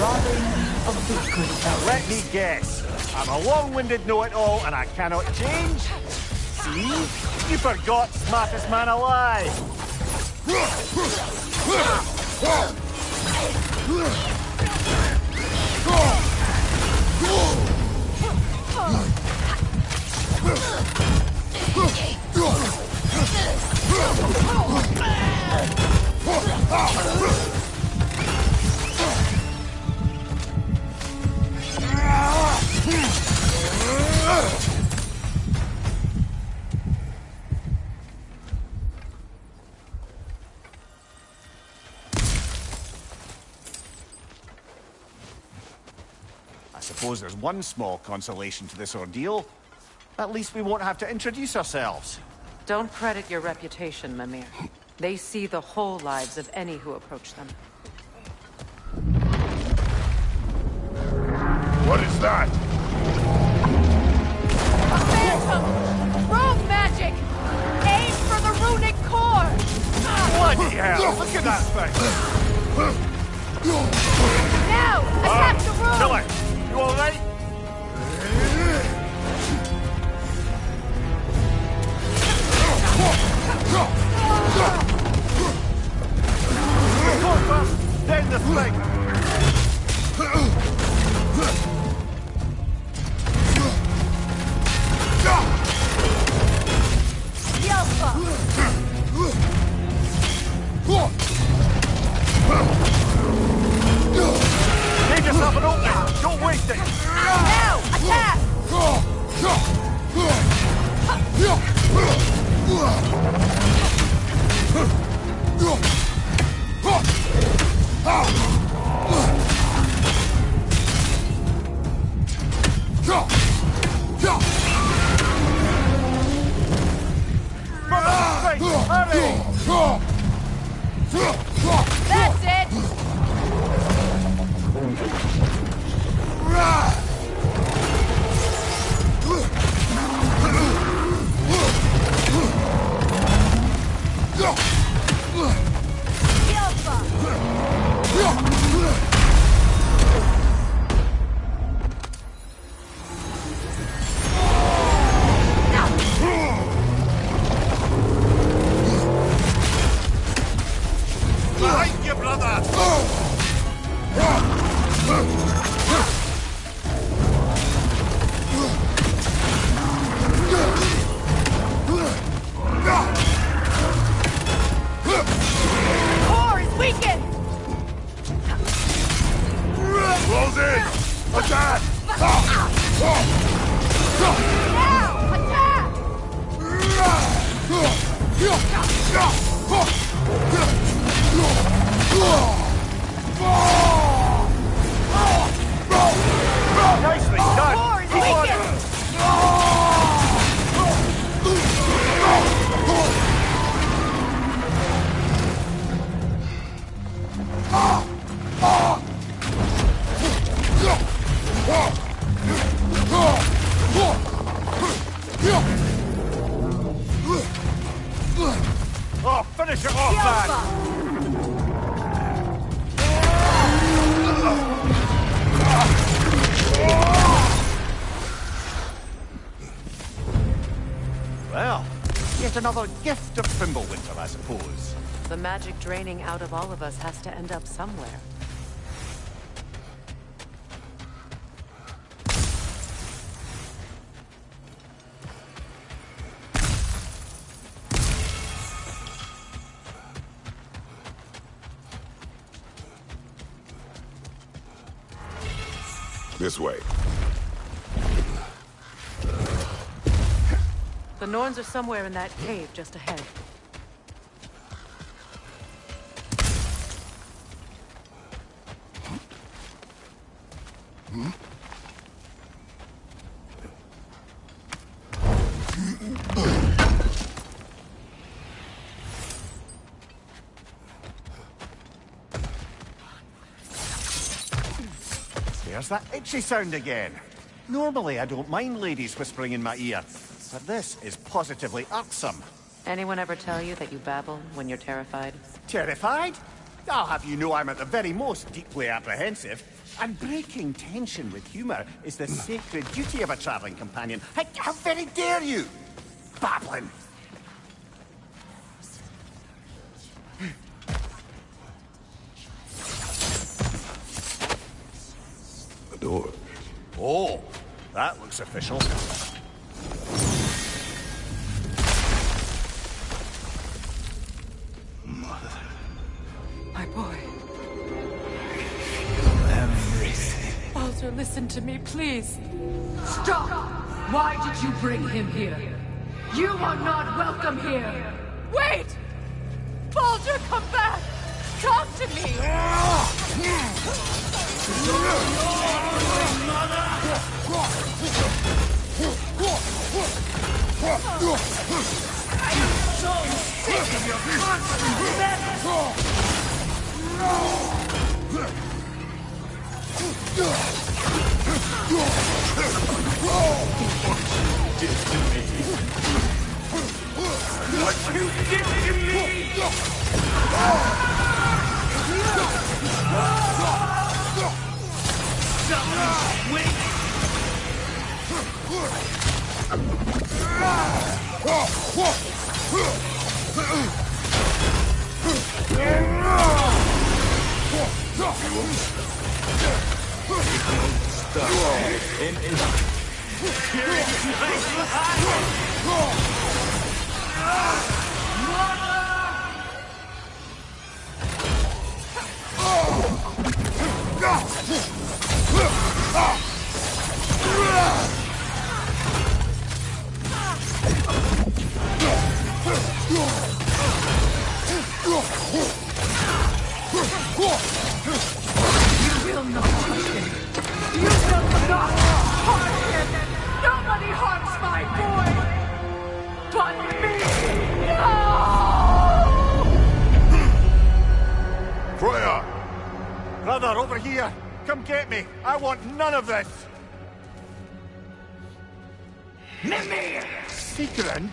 Robin of the Good Fellows. Let me guess. I'm a long-winded know-it-all and I cannot change? See? You forgot smartest man alive. I suppose there's one small consolation to this ordeal. At least we won't have to introduce ourselves. Don't credit your reputation, Mimir. They see the whole lives of any who approach them. What is that? A phantom! Rogue magic! Aim for the runic core! Bloody hell? Look at that thing! Now! Attack the room! Kill it! You alright? Down the thing! Give yourself an opening! Don't waste it! Now! Attack! That's it! Behind you, brother! Core is weakened! Close in! Attack! Now! Attack! Nicely done! Core is Keep on weakened! Oh, finish it off, man! Well, yet another gift of Fimbulwinter, I suppose. The magic draining out of all of us has to end up somewhere. This way. The Norns are somewhere in that cave just ahead. There's that itchy sound again. Normally, I don't mind ladies whispering in my ear, but this is positively irksome. Anyone ever tell you that you babble when you're terrified? Terrified? I'll have you know I'm at the very most deeply apprehensive. And breaking tension with humour is the sacred duty of a travelling companion. How very dare you! Babbling! The door. Oh, that looks official. My boy. Everything. Baldur, listen to me, please. Stop! Why did you bring him here? You are not welcome here! Wait! Baldur, come back! Talk to me! I am so sick of your constant Did to me. What you did to me! Nobody harms my boy! But me! No! Freya! Brother, over here! Come get me! I want none of this! Mimir! Sigrun?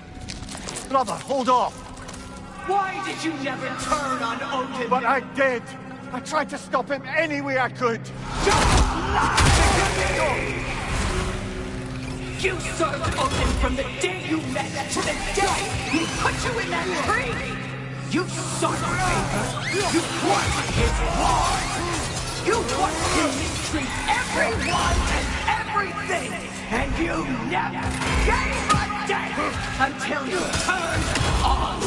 Brother, hold off! Why did you never turn on Odin? But I did! I tried to stop him any way I could! You served Odin from the day you met to the day he put you in that tree! You sought favor! You wanted his war! You wanted him to treat everyone and everything! And you never gave a damn until you turned on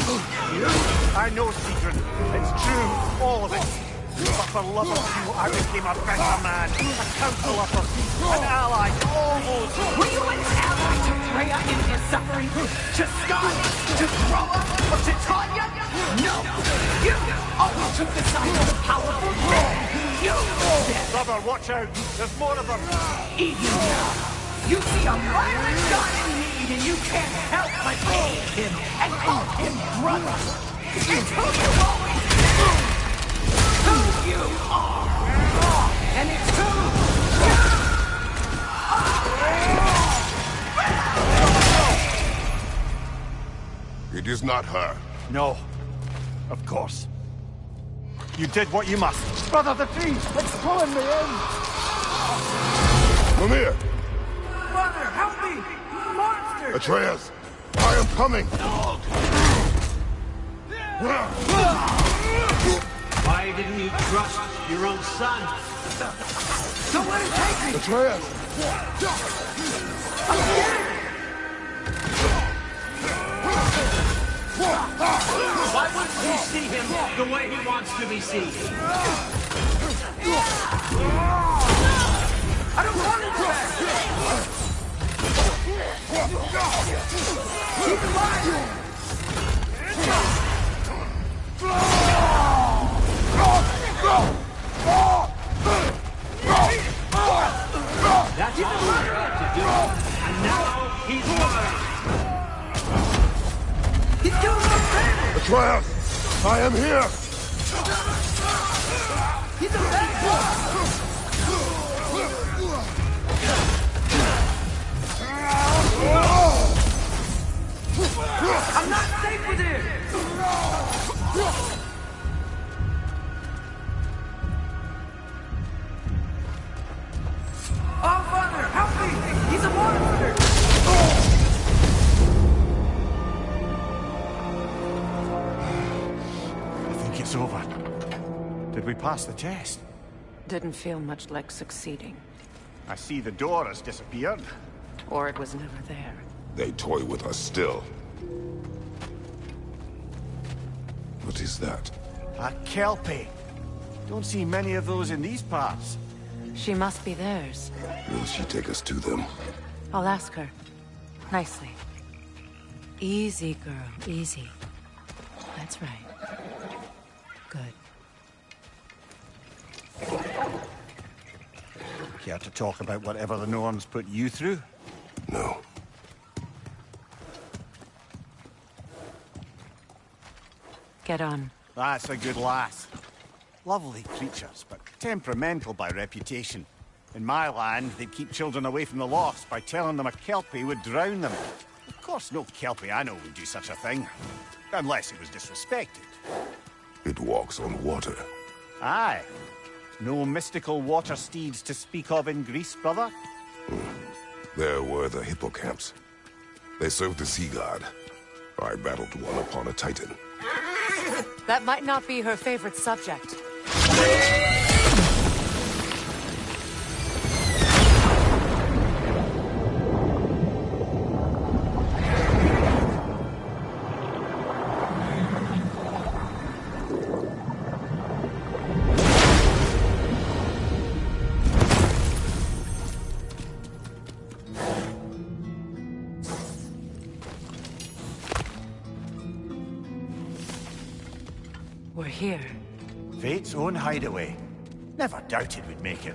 you! I know, Sigrun. It's true, all of it. But for love of you, I became a better man, a counselor for peace, an ally, almost. Were you an ally to Freya in her suffering? To Scott? To Groa? Or to Tanya? No! You always took the side of the powerful man! You did! Brother, watch out! There's more of them! Even now, you see a violent god in need and you can't help but aid him and call him brother! It's who you always been! Who you are! And it's who you are! It is not her. No. Of course. You did what you must. Brother, the tree! It's pulling me in! Mimir! Mother, help me! Monster! Atreus! I am coming! Why didn't you trust your own son? Don't let him take me! Atreus! I'm scared! Why wouldn't you see him the way he wants to be seen? I don't want him back! Keep him alive! That's all you had to do. And now he's mine. He's doing some damage! Atreus! I am here! He's a bad boy! I'm not safe with him! Oh, Father, help me! He's a monster! I think it's over. Did we pass the test? Didn't feel much like succeeding. I see the door has disappeared. Or it was never there. They toy with us still. What is that? A Kelpie. Don't see many of those in these parts. She must be theirs. Will she take us to them? I'll ask her. Nicely. Easy, girl. Easy. That's right. Good. Care to talk about whatever the Norns put you through? No. Get on. That's a good lass. Lovely creatures, but temperamental by reputation. In my land, they'd keep children away from the lost by telling them a Kelpie would drown them. Of course, no Kelpie I know would do such a thing. Unless it was disrespected. It walks on water. Aye. No mystical water steeds to speak of in Greece, brother? There were the hippocamps. They served the sea god. I battled one upon a titan. That might not be her favorite subject. We're here. Fate's own hideaway. Never doubted we'd make it.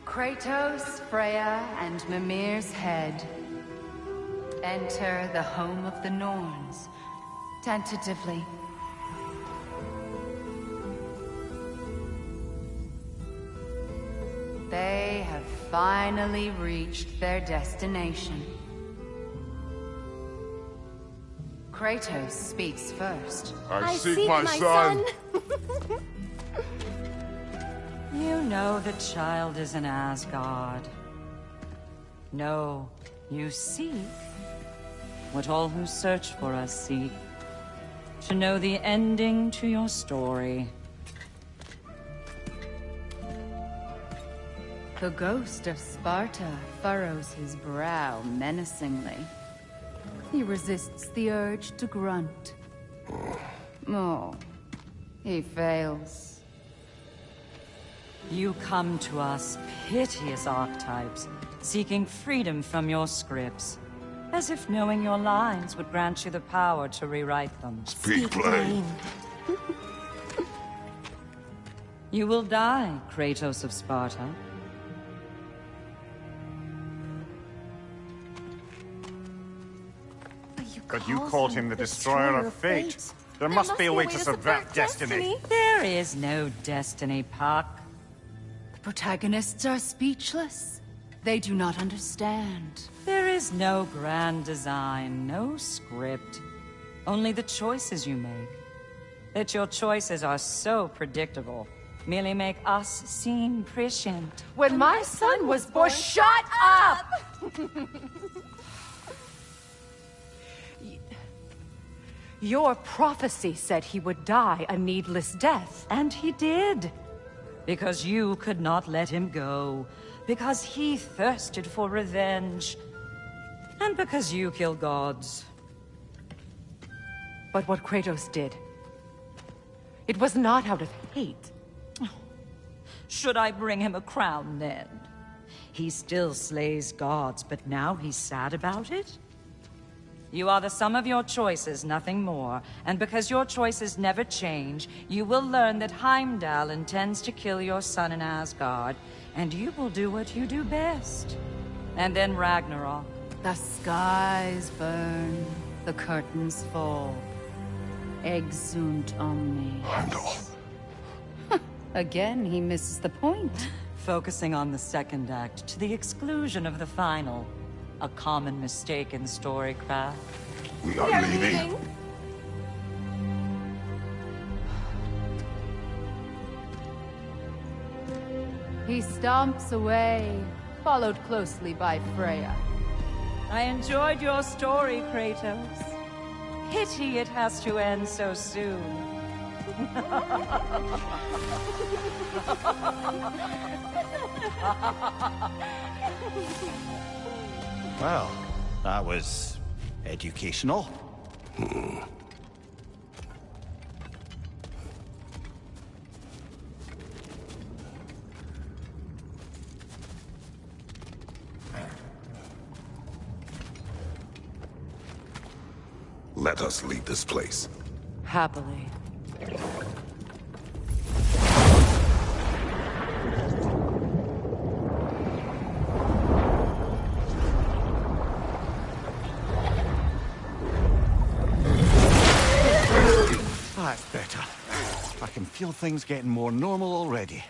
Kratos, Freya, and Mimir's head. Enter the home of the Norns. Tentatively. They have finally reached their destination. Kratos speaks first. I seek my son. You know the child is an Asgard. No, you seek what all who search for us seek. To know the ending to your story. The ghost of Sparta furrows his brow menacingly. He resists the urge to grunt. Oh, he fails. You come to us, piteous archetypes, seeking freedom from your scripts. As if knowing your lines would grant you the power to rewrite them. Speak plain. You will die, Kratos of Sparta. But you called him the Destroyer of Fate. There must be a way to subvert destiny. There is no destiny, Puck. The protagonists are speechless. They do not understand. There is no grand design, no script. Only the choices you make. That your choices are so predictable, merely make us seem prescient. When my son was born, shut up! Your prophecy said he would die a needless death, and he did. Because you could not let him go. Because he thirsted for revenge. And because you kill gods. But what Kratos did, it was not out of hate. Should I bring him a crown then? He still slays gods, but now he's sad about it? You are the sum of your choices, nothing more. And because your choices never change, you will learn that Heimdall intends to kill your son in Asgard, and you will do what you do best. And then Ragnarok. The skies burn, the curtains fall. Exunt omni. Heimdall. Again, he misses the point. Focusing on the second act to the exclusion of the final. A common mistake in storycraft. We are leaving. He stomps away, followed closely by Freya. I enjoyed your story, Kratos. Pity it has to end so soon. Well, that was educational. Let us leave this place. Happily. That's better. I can feel things getting more normal already.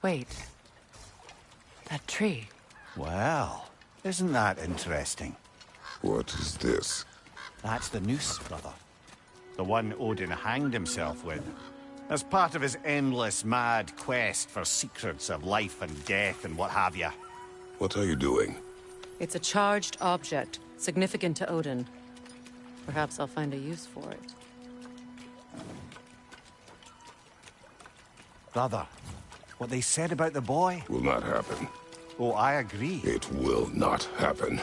Wait. That tree. Well, isn't that interesting? What is this? That's the noose, brother. The one Odin hanged himself with. As part of his endless, mad quest for secrets of life and death and what have you. What are you doing? It's a charged object, significant to Odin. Perhaps I'll find a use for it. Brother, what they said about the boy? Will not happen. Oh, I agree. It will not happen.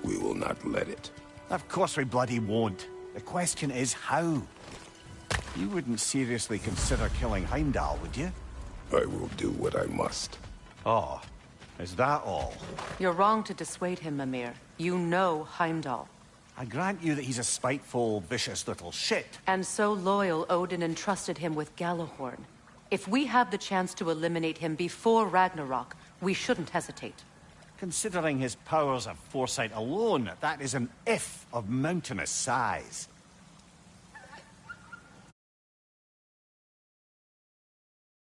We will not let it. Of course we bloody won't. The question is how. You wouldn't seriously consider killing Heimdall, would you? I will do what I must. Oh, is that all? You're wrong to dissuade him, Mimir. You know Heimdall. I grant you that he's a spiteful, vicious little shit. And so loyal, Odin entrusted him with Gjallarhorn. If we have the chance to eliminate him before Ragnarok, we shouldn't hesitate. Considering his powers of foresight alone, that is an if of mountainous size.